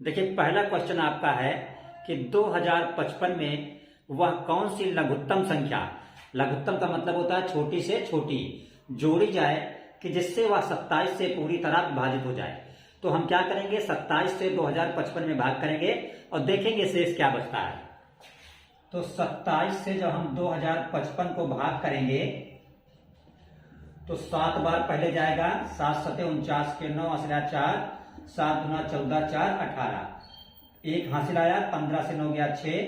देखिए, पहला क्वेश्चन आपका है कि 2055 में वह कौन सी लघुत्तम संख्या, लघुत्तम का मतलब होता है छोटी से छोटी, जोड़ी जाए कि जिससे वह 27 से पूरी तरह विभाजित हो जाए। तो हम क्या करेंगे, 27 से 2055 में भाग करेंगे और देखेंगे शेष क्या बचता है। तो 27 से जब हम 2055 को भाग करेंगे तो 7 बार पहले जाएगा, 7 सते 49 के 9 असला 4, 7 गुना 14 4 18, एक हासिल आया, 15 से 9 गया 6,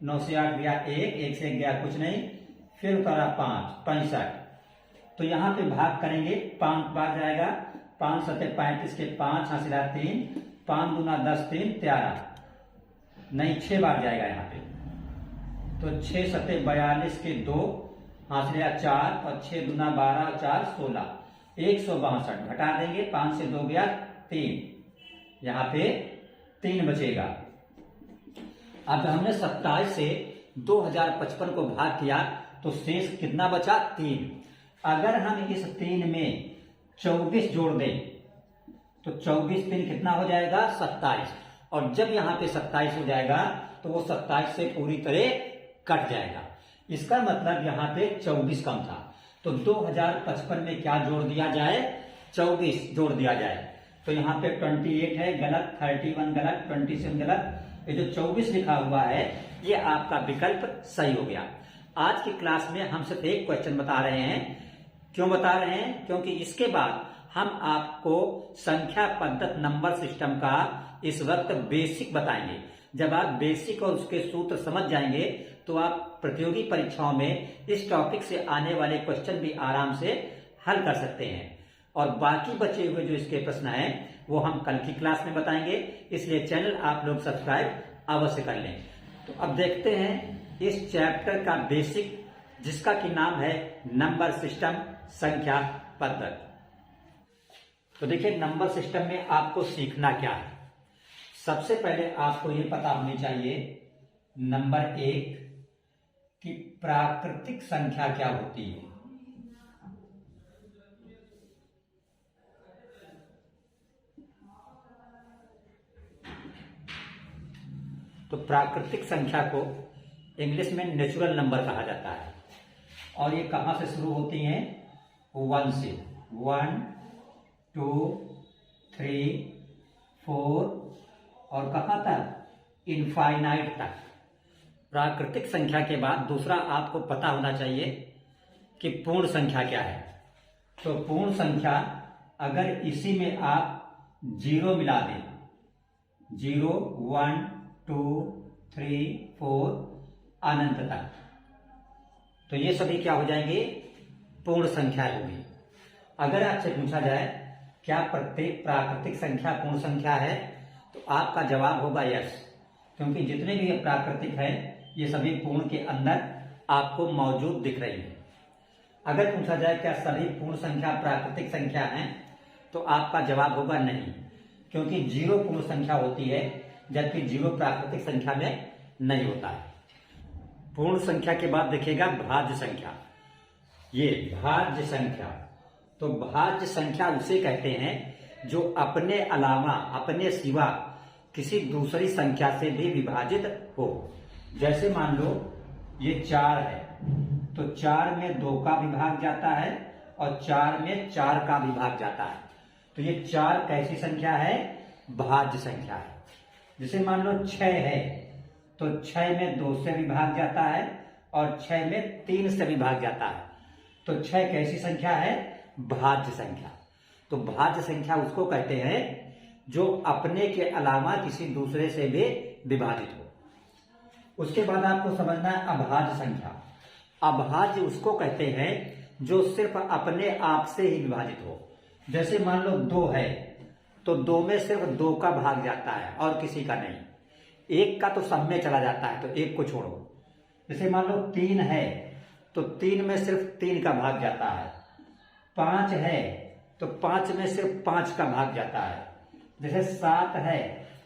9 से 8 गया 1, 1 से 1 गया कुछ नहीं, फिर उतारा 5, 65। तो यहां पे भाग करेंगे, 5 बार जाएगा, 5 सते 35 के 5 हासिल 3, 5 गुना 10 3 13, नहीं 6 बार जाएगा यहाँ पे। तो 6 सते 42 के 2 हासिल 4 और 6 गुना 12 4 16, 162 घटा देंगे, 5 से 2 गया 3, यहां पे 3 बचेगा। अब हमने 27 से 2055 को भाग किया तो शेष कितना बचा, 3। अगर हम इस 3 में 24 जोड़ दें तो 24 3 कितना हो जाएगा, 27, और जब यहां पे 27 हो जाएगा तो वो 27 से पूरी तरह कट जाएगा। इसका मतलब यहां पे 24 कम था, तो 2055 में क्या जोड़ दिया जाए, 24 जोड़ दिया जाए। तो यहाँ पे 28 है गलत, 31 गलत, 27 गलत, ये जो 24 लिखा हुआ है ये आपका विकल्प सही हो गया। आज की क्लास में हम सिर्फ एक क्वेश्चन बता रहे हैं। क्यों बता रहे हैं, क्योंकि इसके बाद हम आपको संख्या पद्धत नंबर सिस्टम का इस वक्त बेसिक बताएंगे। जब आप बेसिक और उसके सूत्र समझ जाएंगे तो आप प्रतियोगी परीक्षाओं में इस टॉपिक से आने वाले क्वेश्चन भी आराम से हल कर सकते हैं। और बाकी बचे हुए जो इसके प्रश्न हैं वो हम कल की क्लास में बताएंगे, इसलिए चैनल आप लोग सब्सक्राइब अवश्य कर लें। तो अब देखते हैं इस चैप्टर का बेसिक, जिसका कि नाम है नंबर सिस्टम संख्या पद्धत। तो देखिए, नंबर सिस्टम में आपको सीखना क्या है। सबसे पहले आपको ये पता होनी चाहिए, नंबर 1 कि प्राकृतिक संख्या क्या होती है। तो प्राकृतिक संख्या को इंग्लिश में नेचुरल नंबर कहा जाता है, और ये कहां से शुरू होती हैं, 1 से, 1 2 3 4 और कहां तक, इनफाइनाइट तक। प्राकृतिक संख्या के बाद दूसरा आपको पता होना चाहिए कि पूर्ण संख्या क्या है। तो पूर्ण संख्या, अगर इसी में आप 0 मिला दें, 0 1 2 3 4 अनंत तक, तो ये सभी क्या हो जाएंगे, पूर्ण संख्या होगी। अगर आपसे पूछा जाए क्या प्रत्येक प्राकृतिक संख्या पूर्ण संख्या है, तो आपका जवाब होगा यस, क्योंकि जितने भी ये प्राकृतिक है ये सभी पूर्ण के अंदर आपको मौजूद दिख रही है। अगर पूछा जाए क्या सभी पूर्ण संख्या प्राकृतिक संख्या हैं, तो आपका जवाब होगा नहीं, क्योंकि 0 पूर्ण संख्या होती है जबकि 0 प्राकृतिक संख्या में नहीं होता है। पूर्ण संख्या के बाद देखिएगा भाज्य संख्या, ये भाज्य संख्या। तो भाज्य संख्या उसे कहते हैं जो अपने अलावा, अपने सिवा किसी दूसरी संख्या से भी विभाजित हो। जैसे मान लो ये 4 है, तो 4 में 2 का विभाग जाता है और 4 में 4 का विभाग जाता है। तो ये 4 कैसी संख्या है, भाज्य संख्या है। जैसे मान लो 6 है, तो 6 में 2 से विभाग जाता है और 6 में 3 से विभाग जाता है। तो 6 कैसी संख्या है, भाज्य संख्या। तो भाज्य संख्या उसको कहते हैं जो अपने के अलावा किसी दूसरे से भी विभाजित हो। उसके बाद आपको समझना है अभाज्य संख्या। अभाज्य उसको कहते हैं जो सिर्फ अपने आप से ही विभाजित हो। जैसे मान लो 2 है, तो 2 में सिर्फ 2 का भाग जाता है और किसी का नहीं। 1 का तो सब में चला जाता है, तो 1 को छोड़ो। जैसे मान लो 3 है, तो 3 में सिर्फ 3 का भाग जाता है। 5 है, तो 5 में सिर्फ 5 का भाग जाता है। जैसे 7 है,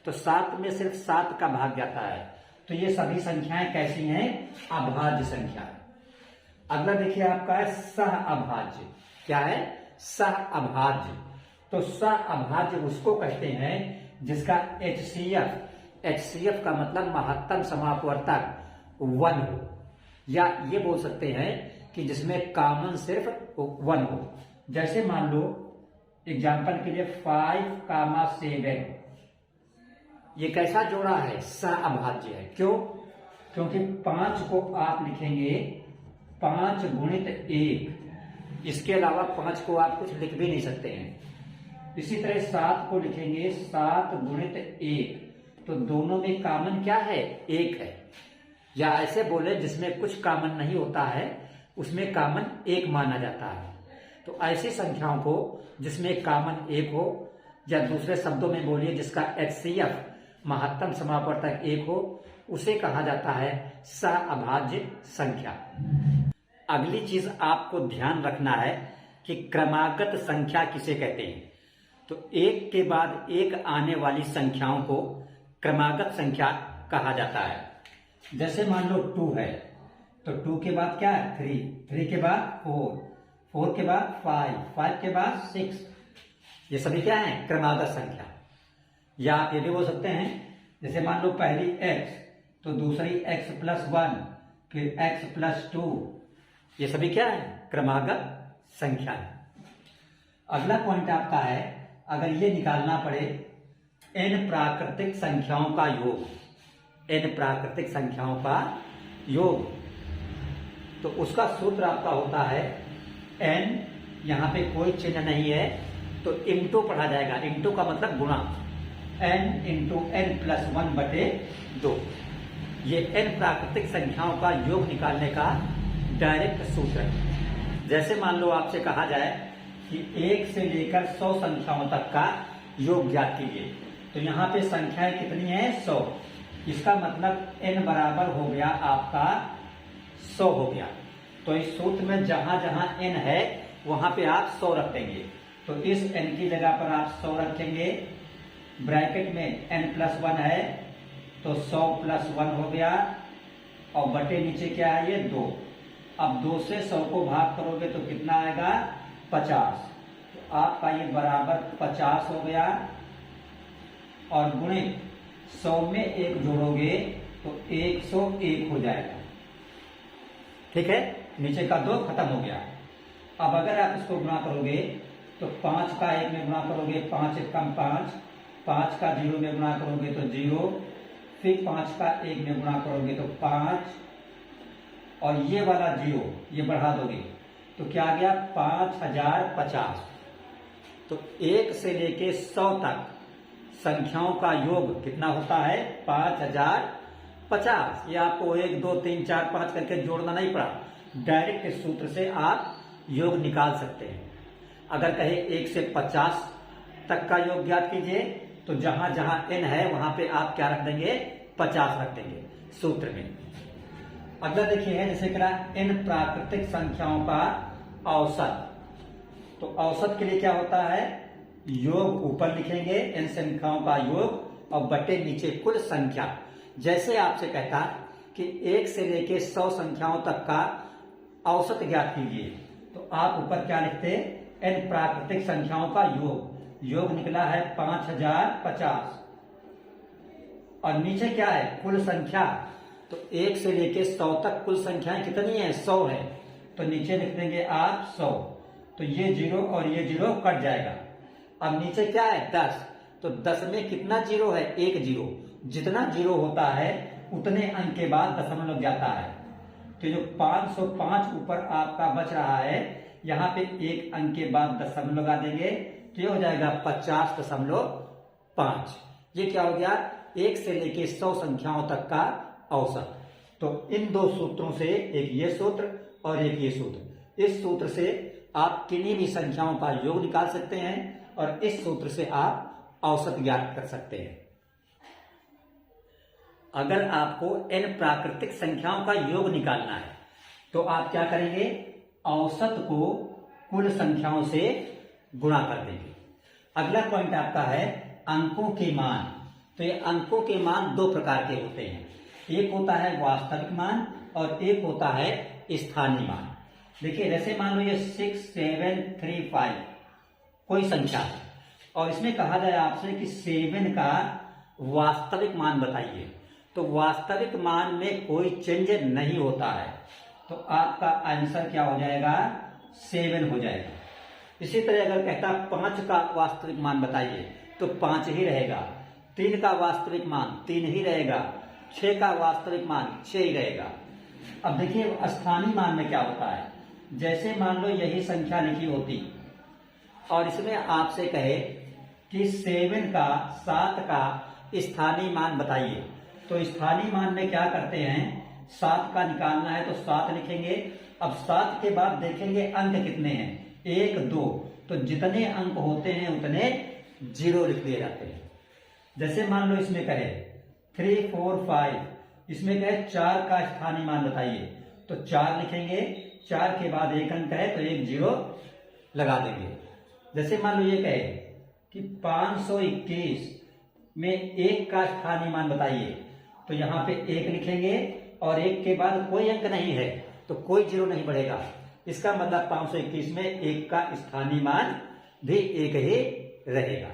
तो 7 में सिर्फ 7 का भाग जाता है। तो ये सभी संख्याएं कैसी हैं, अभाज्य संख्या। अगला देखिए आपका है सह अभाज्य। क्या है, सह अभाज्य। तो सह अभाज्य उसको कहते हैं जिसका HCF का मतलब महत्तम समापवर्तक 1 हो, या ये बोल सकते हैं कि जिसमें कॉमन सिर्फ 1 हो। जैसे मान लो एग्जाम्पल के लिए 5, 7, ये कैसा जोड़ा है? सहअभाज्य है। क्यों? क्योंकि 5 को आप लिखेंगे 5 गुणित 1, इसके अलावा 5 को आप कुछ लिख भी नहीं सकते हैं। इसी तरह 7 को लिखेंगे 7 गुणित 1, तो दोनों में कॉमन क्या है? 1 है। या ऐसे बोले जिसमें कुछ कॉमन नहीं होता है उसमें कॉमन 1 माना जाता है। तो ऐसी संख्याओं को जिसमें कॉमन 1 हो, या दूसरे शब्दों में बोलिए जिसका HCF महत्तम समापवर्तक 1 हो, उसे कहा जाता है सहअभाज्य संख्या। अगली चीज आपको ध्यान रखना है कि क्रमागत संख्या किसे कहते हैं। तो एक के बाद एक आने वाली संख्याओं को क्रमागत संख्या कहा जाता है। जैसे मान लो 2 है, तो 2 के बाद क्या है? 3 के बाद 4 के बाद 5 के बाद 6, ये सभी क्या है? क्रमागत संख्या। या आप ये भी बोल सकते हैं, जैसे मान लो पहली x, तो दूसरी x+1, फिर x+2, ये सभी क्या है? क्रमागत संख्या है। अगला पॉइंट आपका है, अगर ये निकालना पड़े n प्राकृतिक संख्याओं का योग, n प्राकृतिक संख्याओं का योग, तो उसका सूत्र आपका होता है n, यहां पे कोई चिन्ह नहीं है तो इंटू पढ़ा जाएगा। इंटू का मतलब गुणा, n इंटू n+1/2। ये n प्राकृतिक संख्याओं का योग निकालने का डायरेक्ट सूत्र है। जैसे मान लो आपसे कहा जाए कि 1 से लेकर 100 संख्याओं तक का योग ज्ञात कीजिए, तो यहाँ पे संख्याएं कितनी है? 100। इसका मतलब n बराबर हो गया आपका 100 हो गया। तो इस सूत्र में जहां जहां n है वहां पे आप 100 रख देंगे। तो इस n की जगह पर आप 100 रखेंगे, ब्रैकेट में n+1 है तो 100+1 हो गया, और बटे नीचे क्या है? ये 2। अब 2 से 100 को भाग करोगे तो कितना आएगा? 50। तो आपका ये बराबर 50 हो गया, और गुणित 100 में 1 जोड़ोगे तो 101 हो जाएगा। ठीक है, नीचे का 2 खत्म हो गया। अब अगर आप इसको गुणा करोगे तो 5 का 1 में गुणा करोगे 5 × 5, 5 का 0 में गुणा करोगे तो 0, फिर 5 का 1 में गुणा करोगे तो 5, और ये वाला 0 ये बढ़ा दोगे तो क्या आ गया? 5050। तो 1 से लेके 100 तक संख्याओं का योग कितना होता है? 5050। ये आपको 1 2 3 4 5 करके जोड़ना नहीं पड़ा, डायरेक्ट इस सूत्र से आप योग निकाल सकते हैं। अगर कहे 1 से 50 तक का योग ज्ञात कीजिए, तो जहां जहां n है वहां पे आप क्या रख देंगे? 50 रख देंगे सूत्र में। अगला देखिए है जैसे करा n प्राकृतिक संख्याओं का औसत। तो औसत के लिए क्या होता है? योग ऊपर लिखेंगे n संख्याओं का योग, और बटे नीचे कुल संख्या। जैसे आपसे कहता कि 1 से लेके 100 संख्याओं तक का औसत ज्ञात कीजिए, तो आप ऊपर क्या लिखते? n प्राकृतिक संख्याओं का योग। योग निकला है 5050, और नीचे क्या है? कुल संख्या। तो 1 से लेके 100 तक कुल संख्याएं कितनी है? 100 है। तो नीचे लिख देंगे आप 100, तो ये 0 और ये 0 कट जाएगा। अब नीचे क्या है? 10। तो 10 में कितना 0 है? 1 0। जितना 0 होता है उतने अंक के बाद दशमलव जाता है। तो जो 505 ऊपर आपका बच रहा है, यहाँ पे 1 अंक के बाद दशमलव लगा देंगे, तो ये हो जाएगा 50.5। ये क्या हो गया? 1 से लेके 100 संख्याओं तक का औसत। तो इन 2 सूत्रों से, एक ये सूत्र और एक ये सूत्र, इस सूत्र से आप किन्हीं भी संख्याओं का योग निकाल सकते हैं, और इस सूत्र से आप औसत ज्ञात कर सकते हैं। अगर आपको n प्राकृतिक संख्याओं का योग निकालना है तो आप क्या करेंगे? औसत को कुल संख्याओं से गुणा कर देंगे। अगला पॉइंट आपका है अंकों के मान। तो ये अंकों के मान 2 प्रकार के होते हैं, एक होता है वास्तविक मान और एक होता है स्थानीय मान। देखिए जैसे मान लो ये 6 7 3 5 कोई संख्या है, और इसमें कहा जाए आपसे कि 7 का वास्तविक मान बताइए, तो वास्तविक मान में कोई चेंज नहीं होता है, तो आपका आंसर क्या हो जाएगा? 7 हो जाएगा। इसी तरह अगर कहता 5 का वास्तविक मान बताइए तो 5 ही रहेगा, 3 का वास्तविक मान 3 ही रहेगा, 6 का वास्तविक मान 6 ही रहेगा। अब देखिए स्थानीय मान में क्या होता है, जैसे मान लो यही संख्या लिखी होती और इसमें आपसे कहे कि 7 का स्थानीय मान बताइए, तो स्थानीय मान में क्या करते हैं, 7 का निकालना है तो 7 लिखेंगे। अब 7 के बाद देखेंगे अंक कितने हैं, 1 2, तो जितने अंक होते हैं उतने 0 लिख दिए जाते हैं। जैसे मान लो इसमें कहे 3 4 5, इसमें कहे 4 का स्थानीय मान बताइए, तो 4 लिखेंगे, 4 के बाद एक अंक है तो एक 0 लगा देंगे। जैसे मान लो ये कहे कि 521 में 1 का स्थानीय मान बताइए, तो यहाँ पे 1 लिखेंगे और 1 के बाद कोई अंक नहीं है तो कोई 0 नहीं बढ़ेगा। इसका मतलब 521 में 1 का स्थानीय मान भी 1 ही रहेगा।